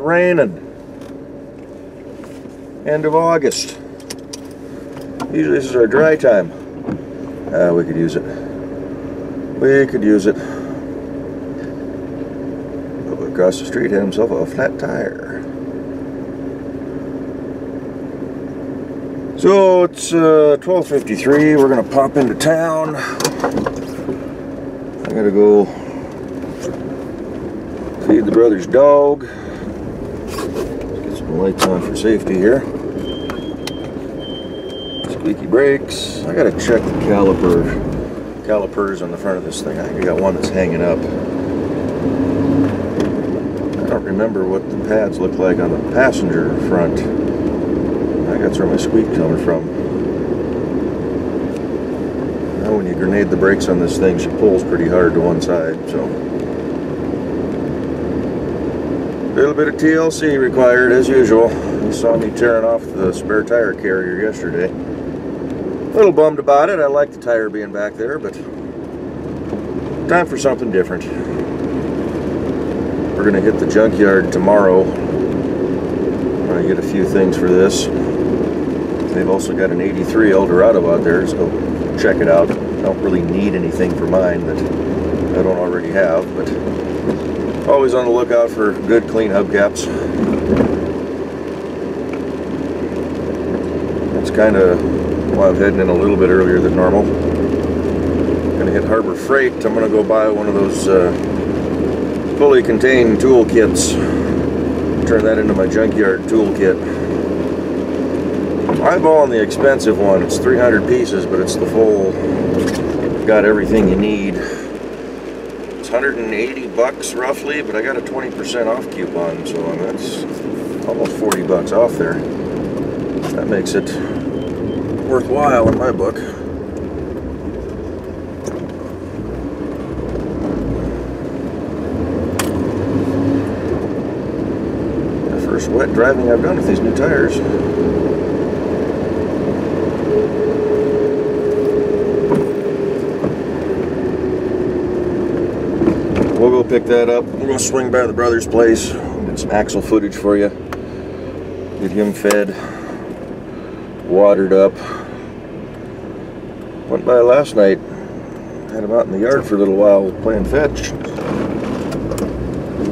raining. End of August. Usually this is our dry time. We could use it. We could use it. Across the street had himself a flat tire. So it's 12:53. We're gonna pop into town. I gotta go feed the brother's dog. Let's get some lights on for safety here. Squeaky brakes. I gotta check the calipers on the front of this thing. I think I got one that's hanging up. I don't remember what the pads look like on the passenger front. I got where my squeak coming from. Now when you grenade the brakes on this thing, she pulls pretty hard to one side, so. A little bit of TLC required as usual. You saw me tearing off the spare tire carrier yesterday. A little bummed about it. I like the tire being back there, but time for something different. We're gonna hit the junkyard tomorrow. I'm gonna get a few things for this. They've also got an 83 Eldorado out there, so check it out. I don't really need anything for mine that I don't already have, but always on the lookout for good, clean hubcaps. That's kind of why I'm heading in a little bit earlier than normal. I'm gonna hit Harbor Freight. I'm gonna go buy one of those fully contained tool kits. Turn that into my junkyard toolkit. Eyeballing the expensive one. It's 300 pieces, but it's the full. Got everything you need. It's 180 bucks roughly, but I got a 20% off coupon, so that's almost 40 bucks off there. That makes it worthwhile in my book. First wet driving I've done with these new tires. We'll go pick that up. We're going to swing by the brother's place. Get some axle footage for you. Get him fed. Watered up. Went by last night. Had him out in the yard for a little while playing fetch.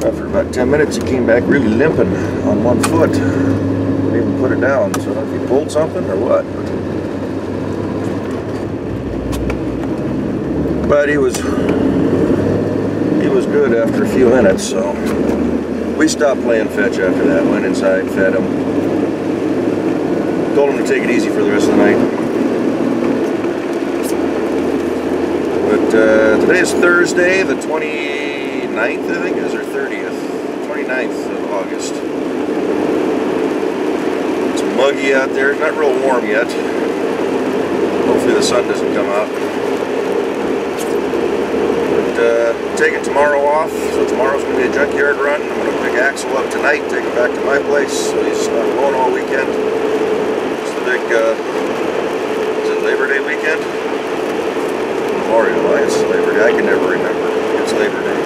After about 10 minutes, he came back really limping on one foot. Didn't even put it down, so I don't know if he pulled something or what. But he was good after a few minutes, so we stopped playing fetch after that. Went inside, fed him. Told him to take it easy for the rest of the night. But today is Thursday, the 29th, I think it is, or 30th. 29th of August. It's muggy out there. It's not real warm yet. Hopefully the sun doesn't come out. But taking tomorrow off, so tomorrow's going to be a junkyard run. I'm going to pick Axel up tonight, take him back to my place, so he's not alone all weekend. It's the big, is it Labor Day weekend? Memorial, I guess it's Labor Day. I can never remember. It's Labor Day.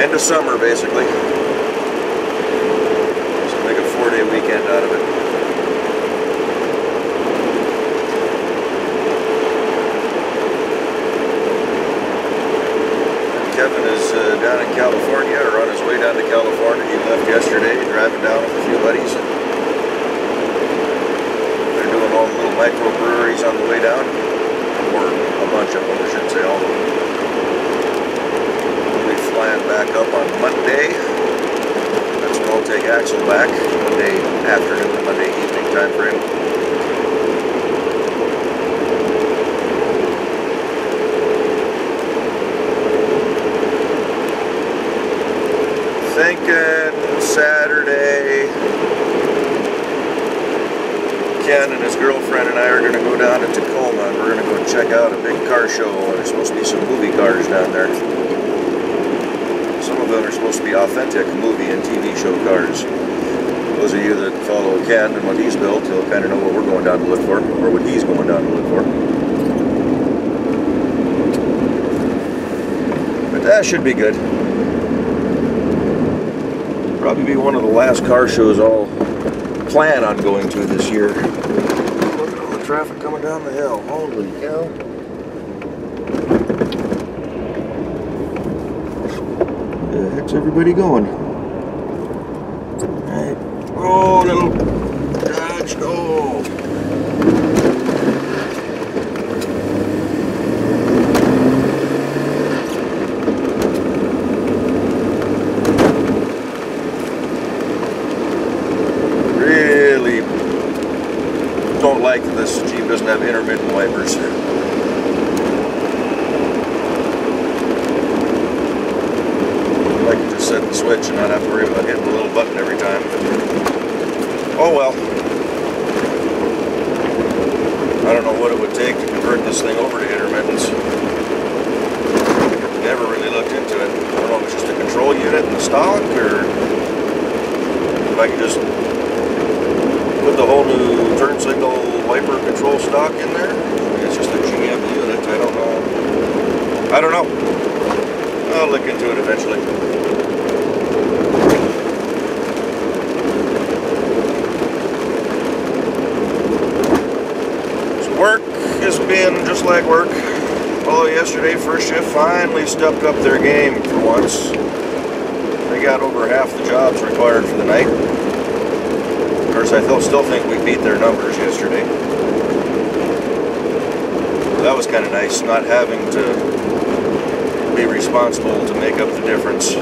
End of summer, basically. So make a 4-day weekend out of it. Kevin is down in California, or on his way down to California. He left yesterday, driving down with a few buddies. They're doing all the little microbreweries on the way down, or a bunch of them, I shouldn't say all of them. We'll be flying back up on Monday. That's when I'll take Axel back, Monday afternoon, Monday evening time frame. Thinking Saturday, Ken and his girlfriend and I are going to go down to Tacoma and we're going to go check out a big car show. There's supposed to be some movie cars down there. Some of them are supposed to be authentic movie and TV show cars. Those of you that follow Ken and what he's built, you'll kind of know what we're going down to look for, or what he's going down to look for. But That should be good. Probably be one of the last car shows I'll plan on going to this year. Look at all the traffic coming down the hill. Holy cow. Where the heck's everybody going? Alright. Oh, little dodge. Oh. Really don't like that this Jeep doesn't have intermittent wipers. Set the switch and not have to worry about hitting the little button every time. Oh well. I don't know what it would take to convert this thing over to intermittence. Never really looked into it. I don't know if it's just a control unit in the stock, or if I could just put the whole new turn signal wiper control stock in there. It's just a GM unit. I don't know. I'll look into it eventually. Work has been just like work. Although yesterday, first shift finally stepped up their game for once. They got over half the jobs required for the night. Of course, I still think we beat their numbers yesterday. That was kind of nice, not having to be responsible to make up the difference. You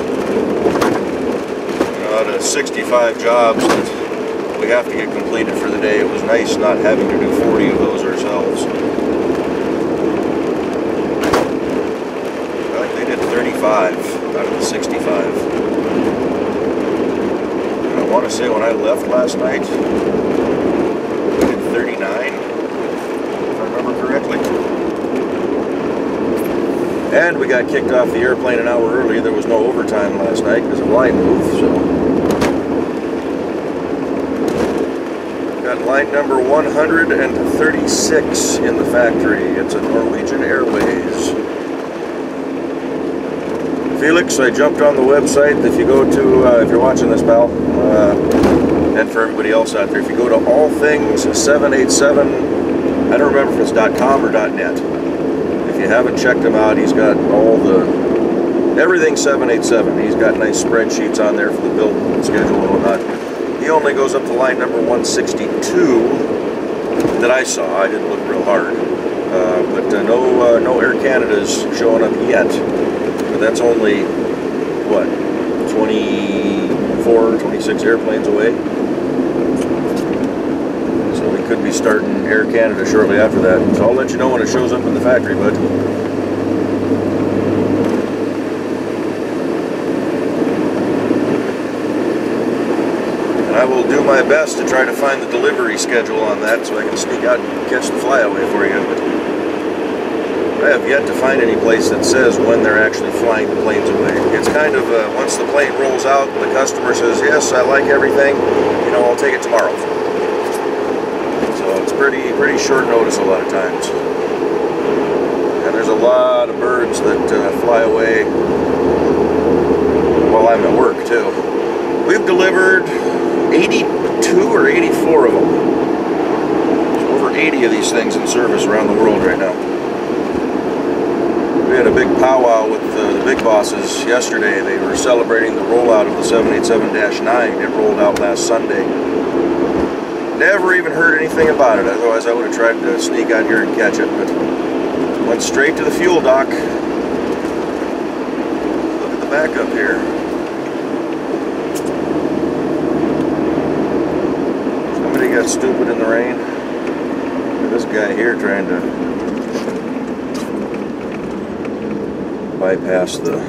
know, out of 65 jobs that we have to get completed for the day, it was nice not having to do 40 of those ourselves. I think they did 35 out of the 65. And I want to say when I left last night, we did 39, if I remember correctly. And we got kicked off the airplane an hour early. There was no overtime last night because of line move, so. Got line number 136 in the factory. It's a Norwegian Airways. Felix, I jumped on the website. If you go to, if you're watching this, pal, and for everybody else out there, if you go to All Things 787, I don't remember if it's .com or .net. If you haven't checked him out, he's got all the, everything 787. He's got nice spreadsheets on there for the build schedule and whatnot. He only goes up to line number 162 that I saw. I didn't look real hard. But no Air Canada's showing up yet. But that's only, what, 24, 26 airplanes away? So we could be starting Air Canada shortly after that. So I'll let you know when it shows up in the factory, bud. I will do my best to try to find the delivery schedule on that so I can sneak out and catch the flyaway for you. But I have yet to find any place that says when they're actually flying the planes away. It's kind of, once the plane rolls out and the customer says, yes, I like everything, you know, I'll take it tomorrow. So it's pretty short notice a lot of times. And there's a lot of birds that fly away while I'm at work, too. We've delivered 82 or 84 of them. There's over 80 of these things in service around the world right now. We had a big powwow with the big bosses yesterday. They were celebrating the rollout of the 787-9. It rolled out last Sunday. Never even heard anything about it, otherwise I would have tried to sneak out here and catch it, but went straight to the fuel dock. Look at the backup here. Got stupid in the rain. This guy here trying to bypass the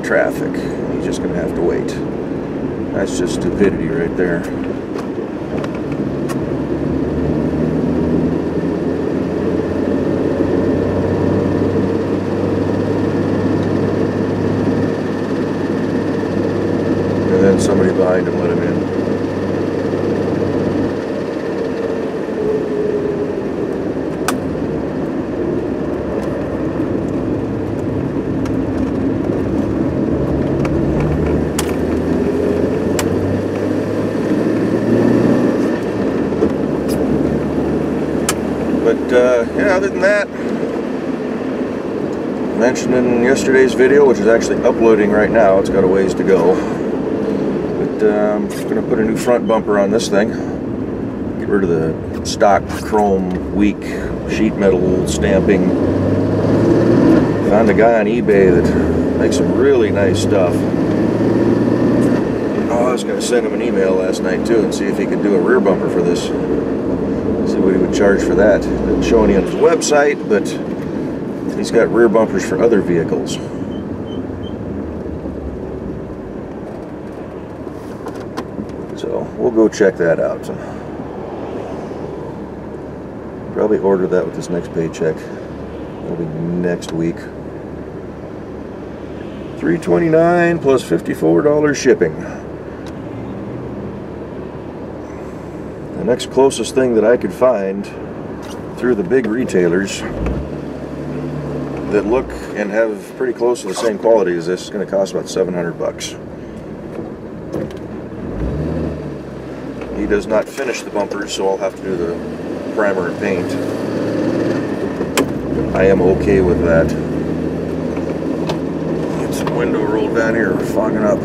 traffic. He's just going to have to wait. That's just stupidity right there. And then somebody behind him let him in. But yeah, other than that, mentioned in yesterday's video, which is actually uploading right now, it's got a ways to go. But I'm going to put a new front bumper on this thing. Get rid of the stock chrome weak sheet metal stamping. Found a guy on eBay that makes some really nice stuff. Oh, I was going to send him an email last night too and see if he could do a rear bumper for this. See what he would charge for that. Didn't show any on his website, but he's got rear bumpers for other vehicles. So we'll go check that out. Probably order that with this next paycheck. It'll be next week. $329 plus $54 shipping. The next closest thing that I could find through the big retailers that look and have pretty close to the same quality as this is going to cost about $700. He does not finish the bumpers, so I'll have to do the primer and paint. I am okay with that. Get some window rolled down here, fogging up.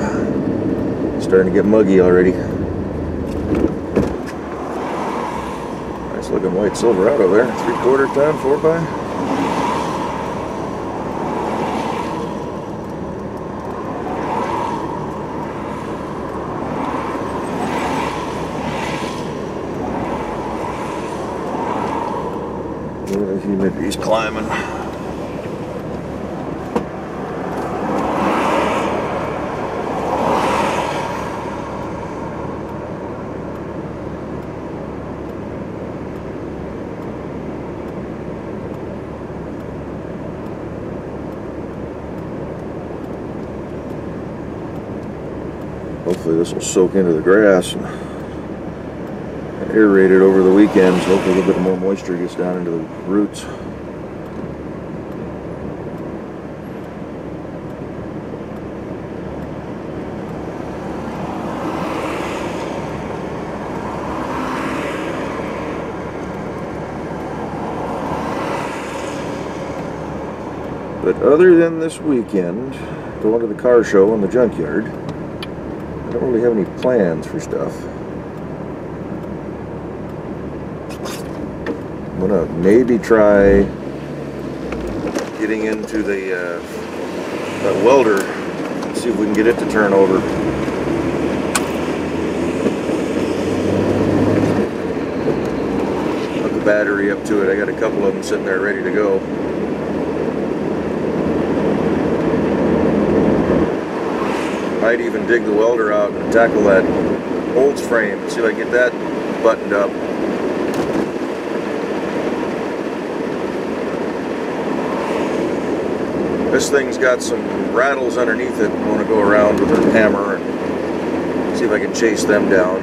Starting to get muggy already. Nice looking white Silverado there, 3/4 ton, 4x. The humidity's climbing. Hopefully this will soak into the grass and aerate it over the weekend, so hopefully a little bit more moisture gets down into the roots. But other than this weekend, going to the car show in the junkyard, I don't really have any plans for stuff. I'm gonna maybe try getting into the that welder, see if we can get it to turn over. Hook the battery up to it. I got a couple of them sitting there ready to go. Might even dig the welder out and tackle that Olds frame and see if I can get that buttoned up. This thing's got some rattles underneath it. I want to go around with a hammer and see if I can chase them down.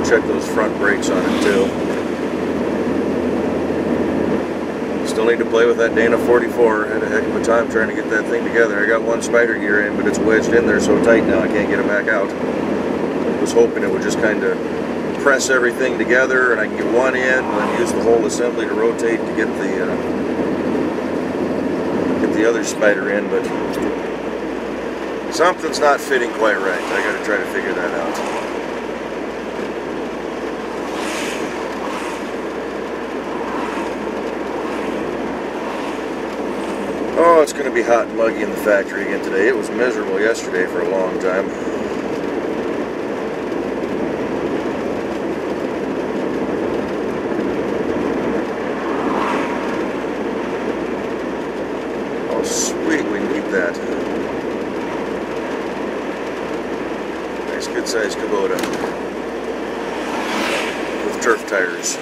Check those front brakes on it too. Still need to play with that Dana 44. Had a heck of a time trying to get that thing together. I got one spider gear in, but it's wedged in there so tight now I can't get it back out. I was hoping it would just kind of press everything together and I can get one in and then use the whole assembly to rotate to get the other spider in, but something's not fitting quite right. I got to try to figure that out. Oh, it's going to be hot and muggy in the factory again today. It was miserable yesterday for a long time. Oh, sweet, we can keep that. Nice, good-sized Kubota with turf tires.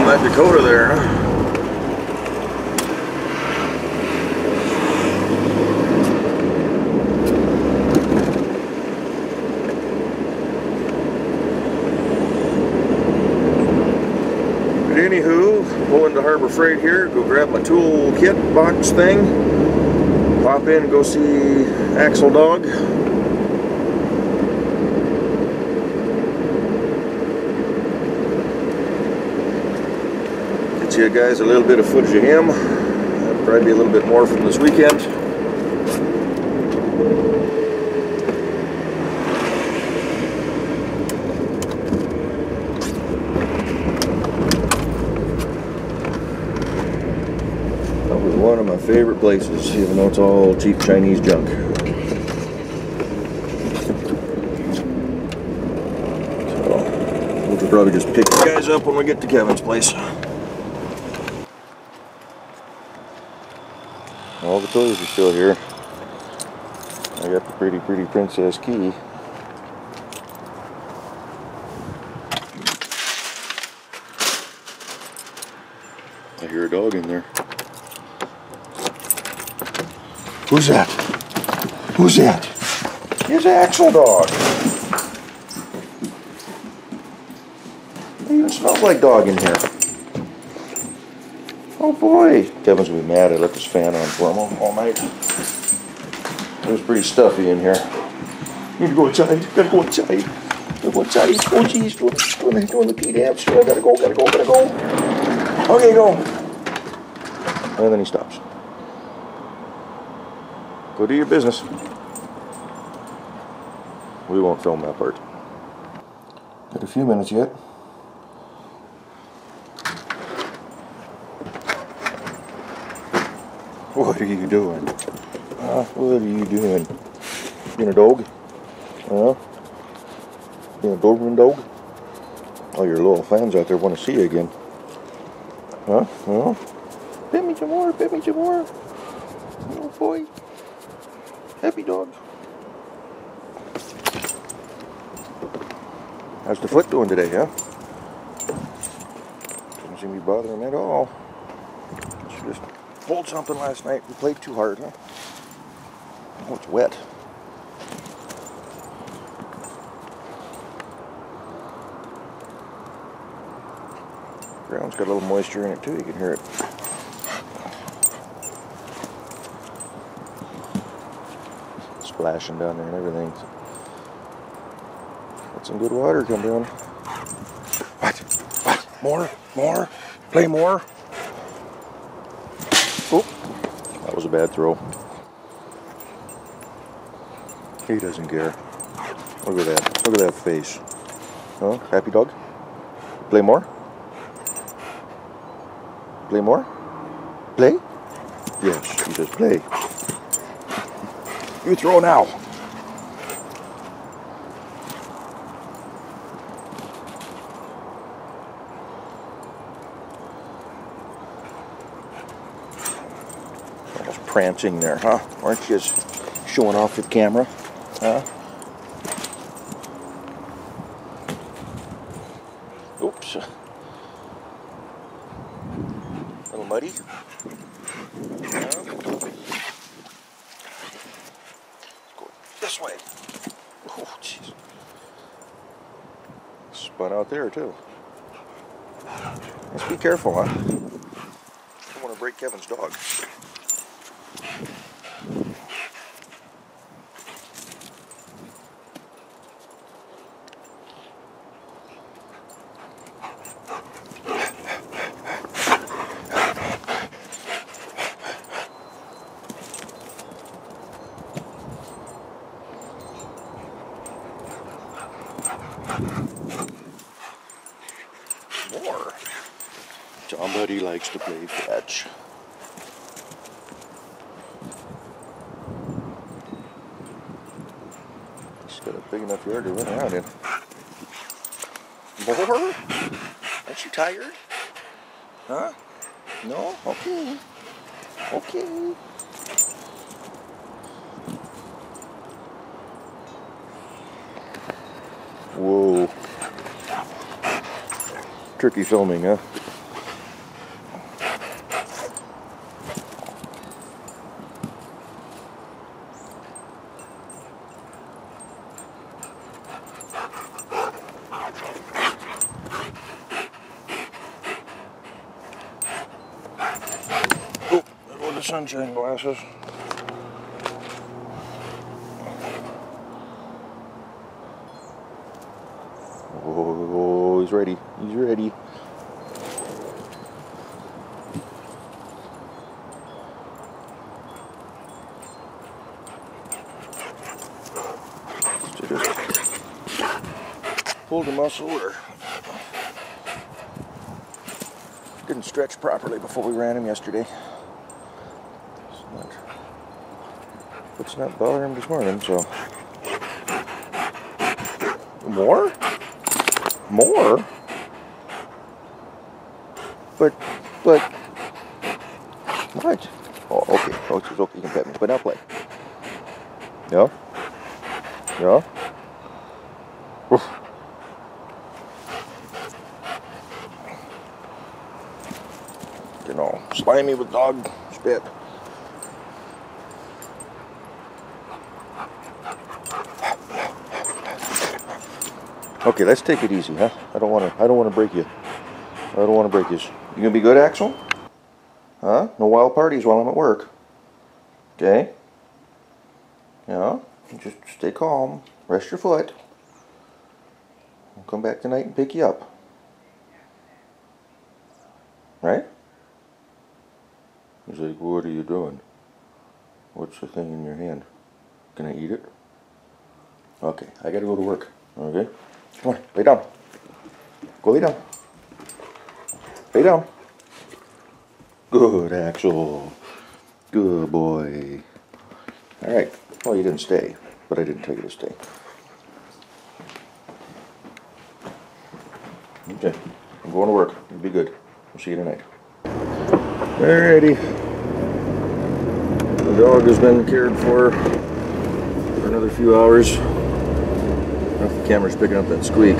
That Dakota there, huh? But anywho, pull into Harbor Freight here, go grab my tool kit box thing, pop in and go see Axel Dog. Get you guys a little bit of footage of him. That'll probably be a little bit more from this weekend. One of my favorite places, even though it's all cheap Chinese junk. So, we'll probably just pick you guys up when we get to Kevin's place. All the toys are still here. I got the pretty princess key. I hear a dog in there. Who's that? Who's that? Here's Axel Dog. It even smells like dog in here. Oh boy. Kevin's gonna be mad I left his fan on for him all night. It was pretty stuffy in here. Need to go outside. Gotta go outside. Gotta go outside. Oh geez, doing the pee dance. I gotta go. Okay, go. And then he stops. Go do your business. We won't film that part. Got a few minutes yet. What are you doing? What are you doing? Being a dog? Being a Doberman dog? Oh, your little fans out there want to see you again. Huh? Pet me some more, pet me some more. Oh boy. Happy dog. How's the foot doing today, huh? Doesn't seem to be bothering at all. She just pulled something last night. We played too hard, huh? Oh, it's wet. Ground's got a little moisture in it too, you can hear it. Splashing down there and everything. Let some good water come down. What? More? Play more? Oh, that was a bad throw. He doesn't care. Look at that. Look at that face. Huh? Happy dog? Play more? Play more? Play? Yes, he says play. You throw now. Almost prancing there, huh? Aren't you just showing off with the camera? Huh? Oops. A little muddy. This way. Oh, jeez. Spun out there, too. Let's be careful, huh? Don't want to break Kevin's dog. More. Somebody likes to play fetch. He's got a big enough yard to run around in. More? Aren't you tired? Huh? No? Okay. Okay. Whoa. Tricky filming, huh? Oh, there go the sunshine glasses. Oh, he's ready. He's ready. Pulled a muscle or didn't stretch properly before we ran him yesterday. It's not bothering him this morning, so. More? More? But, what? Oh, okay. Oh, it's okay. You can pet me. But now play. Yeah? Yeah? Oof. You know, slimy with dog spit. Okay, let's take it easy, huh? I don't want to break you. I don't want to break you. You gonna be good, Axel? Huh? No wild parties while I'm at work. Okay? Yeah? Just stay calm. Rest your foot. I'll come back tonight and pick you up. Right? He's like, what are you doing? What's the thing in your hand? Can I eat it? Okay, I gotta go to work. Okay? Come on, lay down. Go lay down. Lay down. Good, Axel. Good boy. Alright. Well, you didn't stay, but I didn't tell you to stay. Okay. I'm going to work. You'll be good. We'll see you tonight. Alrighty. The dog has been cared for another few hours. I don't know if the camera's picking up that squeak.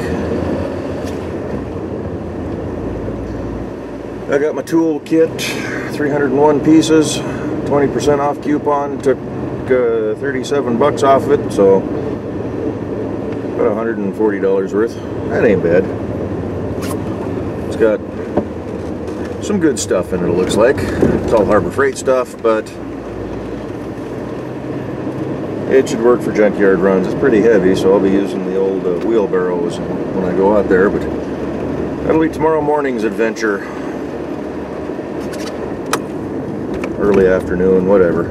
I got my tool kit, 301 pieces, 20% off coupon, took 37 bucks off it, so about $140 worth. That ain't bad. It's got some good stuff in it, it looks like. It's all Harbor Freight stuff, but it should work for junkyard runs. It's pretty heavy, so I'll be using the old wheelbarrows when I go out there, but that'll be tomorrow morning's adventure. Early afternoon, whatever.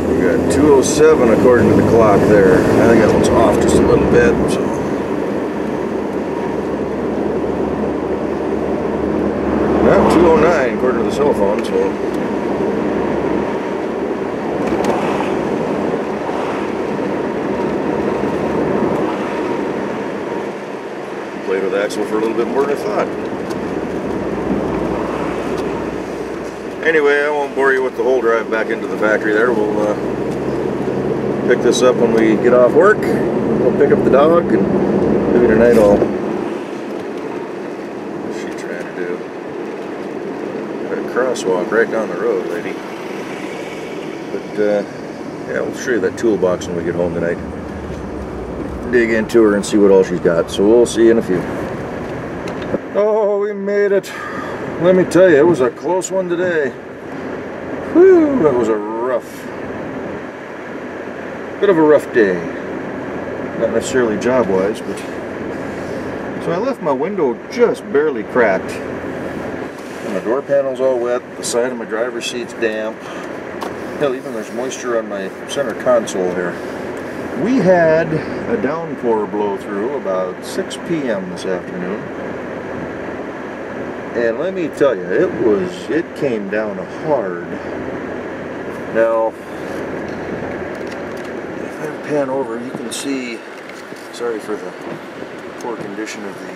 We got 2:07 according to the clock there. I think that one's off just a little bit, so. Well, 2:09 according to the cell phone, so. Played with Axel for a little bit more than I thought. Anyway, I won't bore you with the whole drive back into the factory there. We'll pick this up when we get off work. We'll pick up the dog, and maybe tonight I'll... What's she trying to do? Got a crosswalk right down the road, lady. But, yeah, we'll show you that toolbox when we get home tonight. Dig into her and see what all she's got, so we'll see you in a few. Oh, we made it. Let me tell you, it was a close one today. Whew, that was a bit of a rough day. Not necessarily job-wise, but... So I left my window just barely cracked. And my door panel's all wet, the side of my driver's seat's damp. Hell, even there's moisture on my center console here. We had a downpour blow through about 6 p.m. this afternoon, and let me tell you, it came down hard. Now, if I pan over, you can see, sorry for the poor condition of the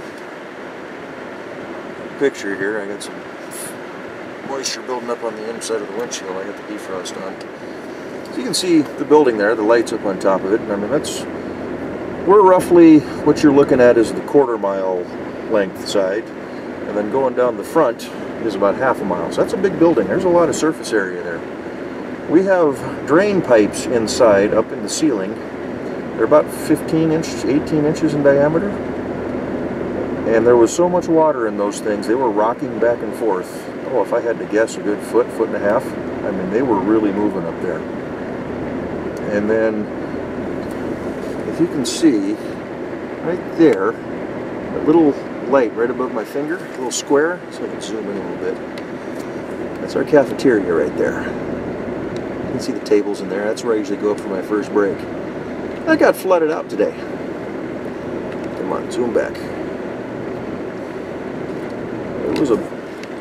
picture here, I got some moisture building up on the inside of the windshield. I got the defrost on. So you can see the building there, the lights up on top of it. I mean, we're roughly, what you're looking at is the quarter-mile length side, and then going down the front is about half a mile. So that's a big building. There's a lot of surface area there. We have drain pipes inside, up in the ceiling. They're about 18 inches in diameter. And there was so much water in those things, they were rocking back and forth. oh, if I had to guess, a good foot, foot and a half. I mean, they were really moving up there. And then, if you can see, right there, that little light right above my finger, a little square, so I can zoom in a little bit. That's our cafeteria right there. You can see the tables in there. That's where I usually go up for my first break. I got flooded out today. Come on, zoom back. There was a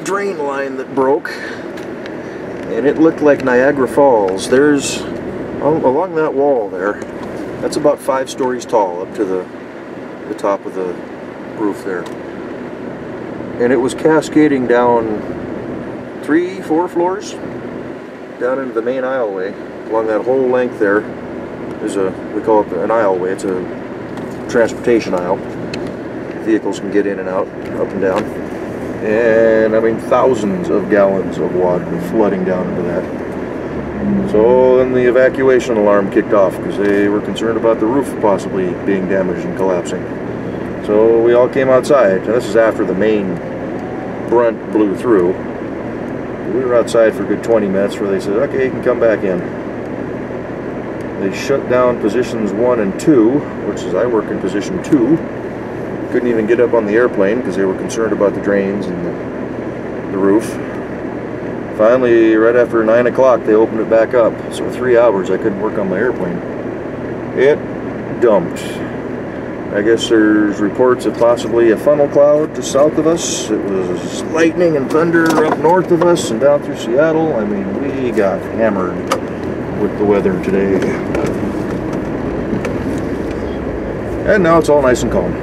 drain line that broke, and it looked like Niagara Falls. There's, along that wall there, that's about 5 stories tall up to the top of the roof there. And it was cascading down 3, 4 floors down into the main aisleway. Along that whole length there, there's we call it an aisleway. It's a transportation aisle. Vehicles can get in and out, up and down. And I mean, thousands of gallons of water flooding down into that. So then the evacuation alarm kicked off because they were concerned about the roof possibly being damaged and collapsing. So we all came outside, and this is after the main brunt blew through. We were outside for a good 20 minutes where they said, okay, you can come back in. They shut down positions 1 and 2, which is, I work in position 2. Couldn't even get up on the airplane because they were concerned about the drains and the roof. Finally, right after 9 o'clock, they opened it back up. So 3 hours I couldn't work on my airplane. It dumped. I guess there's reports of possibly a funnel cloud just south of us. It was lightning and thunder up north of us and down through Seattle. I mean, we got hammered with the weather today. And now it's all nice and calm.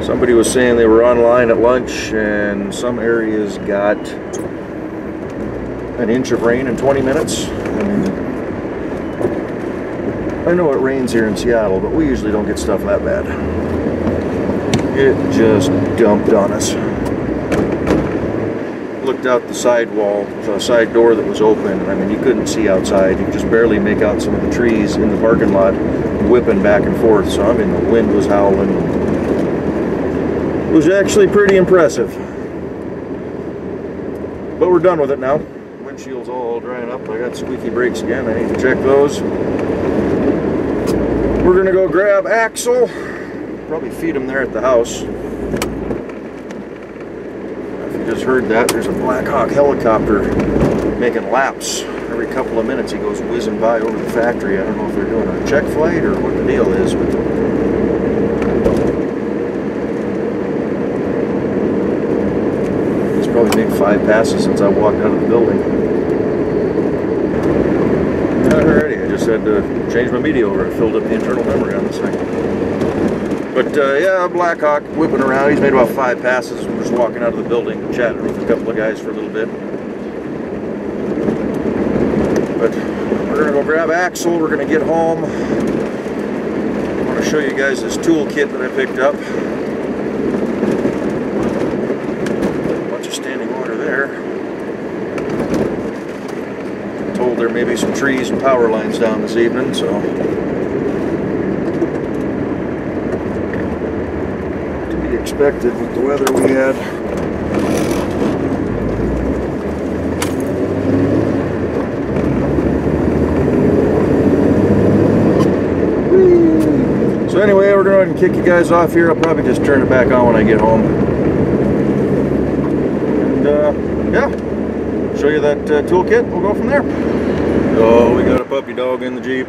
Somebody was saying they were online at lunch and some areas got an inch of rain in 20 minutes. I know it rains here in Seattle, but we usually don't get stuff that bad. It just dumped on us. Looked out the side wall, the side door that was open. I mean, you couldn't see outside. You could just barely make out some of the trees in the parking lot whipping back and forth. So I mean, the wind was howling. It was actually pretty impressive. But we're done with it now. Windshield's all drying up. I got squeaky brakes again. I need to check those. We're gonna go grab Axel. Probably feed him there at the house. If you just heard that, there's a Black Hawk helicopter making laps. Every couple of minutes he goes whizzing by over the factory. I don't know if they're doing a check flight or what the deal is, but he's probably made 5 passes since I walked out of the building. Alrighty, I just had to change my media over. I filled up the internal memory on this thing. But yeah, Black Hawk whipping around. He's made about 5 passes. We're just walking out of the building, chatting with a couple of guys for a little bit. But we're gonna go grab Axel. We're gonna get home. I want to show you guys this toolkit that I picked up. A bunch of standing water there. Told there may be some trees and power lines down this evening, so to be expected with the weather we had. So anyway, we're going to kick you guys off here. I'll probably just turn it back on when I get home. And yeah, show you that toolkit. We'll go from there. Oh, we got a puppy dog in the Jeep.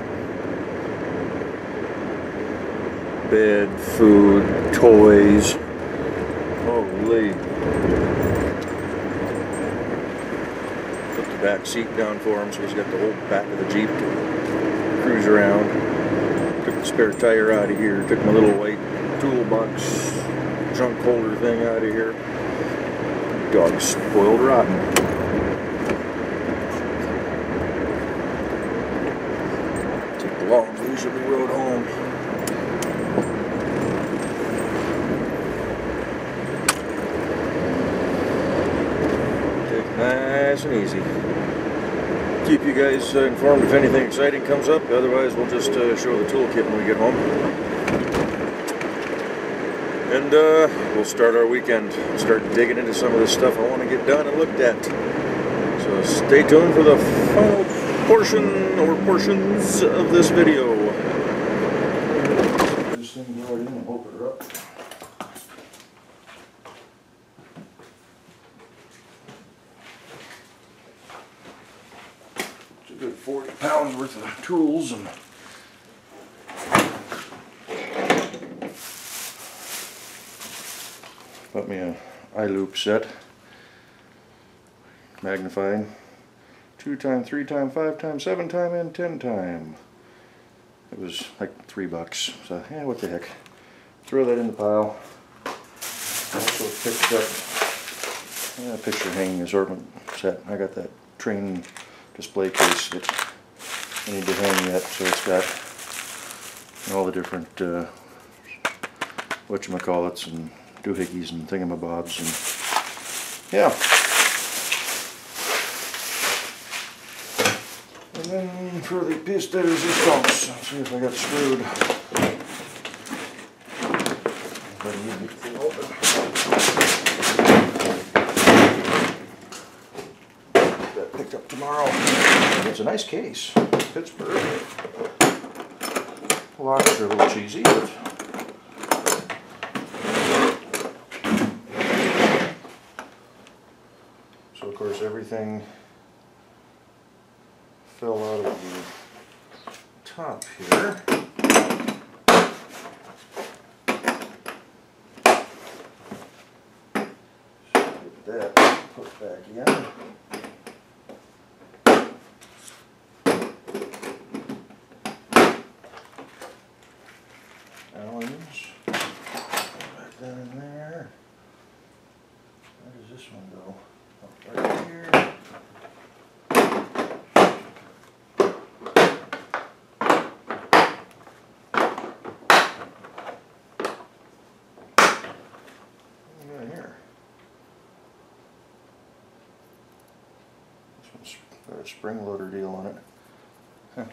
Bed, food, toys. Holy. Put the back seat down for him so he's got the whole back of the Jeep to cruise around. Took the spare tire out of here. Took my little white toolbox junk holder thing out of here. Dog's spoiled rotten. Took the long leisurely road home. Take it nice and easy. Keep you guys informed if anything exciting comes up. Otherwise, we'll just show the toolkit when we get home. And we'll start our weekend, start digging into some of the stuff I want to get done and looked at. So stay tuned for the final portion or portions of this video. This thing right in and open her up. It's a good 40 pounds worth of tools and got me a eye loop set, magnifying 2x, 3x, 5x, 7x, and 10x. It was like $3, so yeah, what the heck. Throw that in the pile. Also picked up a picture hanging assortment set. I got that train display case that I need to hang yet, so it's got all the different whatchamacallits and doohickeys and thingamabobs and yeah. And then for the pièce de résistance, let's see if I got screwed. That picked up tomorrow. It's a nice case. Pittsburgh. Locks are a little cheesy, but so of course everything fell out of the top here. So get that put back in. Allens. Back down in there. Where does this one go? Right here. Right here. This one's got a spring loader deal on it. Huh.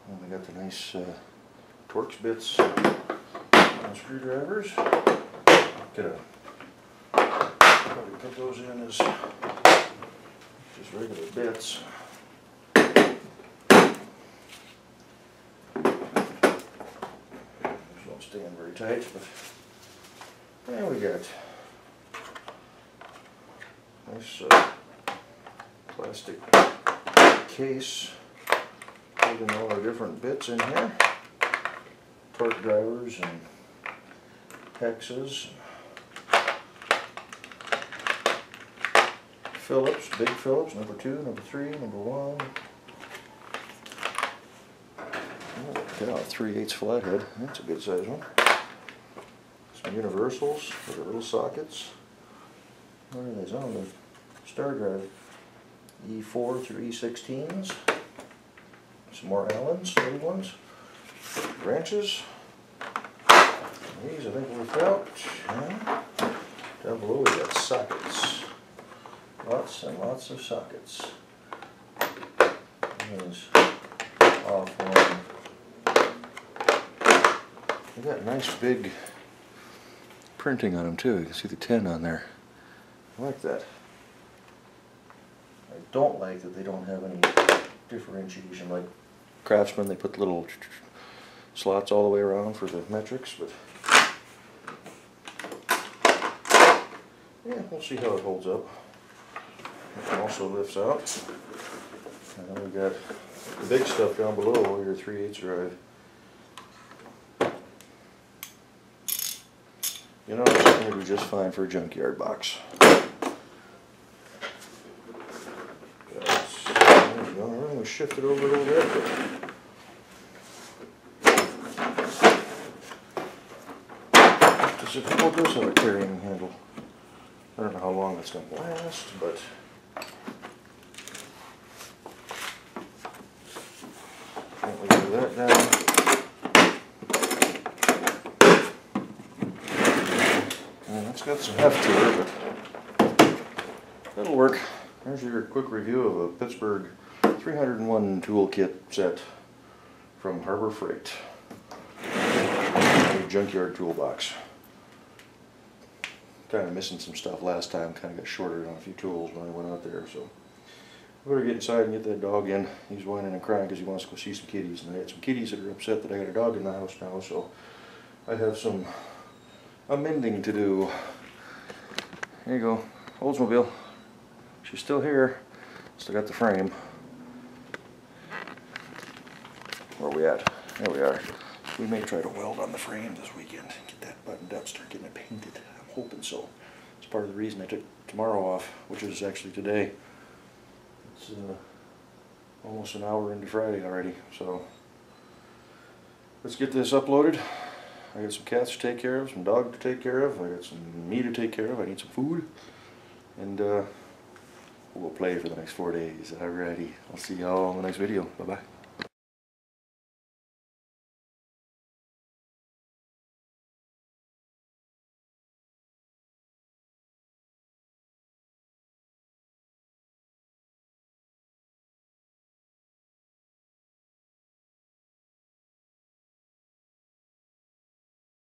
And we got the nice Torx bits and screwdrivers. Could have probably put those in as just regular bits. These don't stand very tight, but there we got nice plastic case holding all our different bits in here. Torque drivers and hexes. Phillips, big Phillips, number 2, number 3, number 1. Oh, get out, 3/8 flathead. That's a good size one. Some universals with their little sockets. What are these? Oh, the star drive. E4 through E16s. Some more Allens, little ones. Branches. These I think worked out. Yeah. Down below we got sockets. Lots and lots of sockets. These off one. They got nice big printing on them too. You can see the 10 on there. I like that. I don't like that they don't have any differentiation. Like Craftsman, they put little slots all the way around for the metrics, but yeah, we'll see how it holds up. It also lifts out. And then we got the big stuff down below, your 3/8 drive. You know, it's going to be just fine for a junkyard box. There we go. Everything was shifted over a little bit. Well, it does have a carrying handle. I don't know how long that's going to last, but can't leave that down. And it's got some heft to it, but that'll work. There's your quick review of a Pittsburgh 301 toolkit set from Harbor Freight. junkyard toolbox. Kind of missing some stuff last time, kind of got shorted on a few tools when I went out there, so I better get inside and get that dog in. He's whining and crying because he wants to go see some kitties, and I had some kitties that are upset that I got a dog in the house now, so I have some amending to do. There you go, Oldsmobile. She's still here. Still got the frame. Where are we at? There we are. We may try to weld on the frame this weekend. Get that buttoned up, start getting it painted. I'm hoping so. It's part of the reason I took tomorrow off, which is actually today. It's almost an hour into Friday already, so let's get this uploaded. I got some cats to take care of, some dog to take care of, I got some me to take care of, I need some food, and we'll play for the next 4 days. Alrighty, I'll see y'all in the next video. Bye-bye.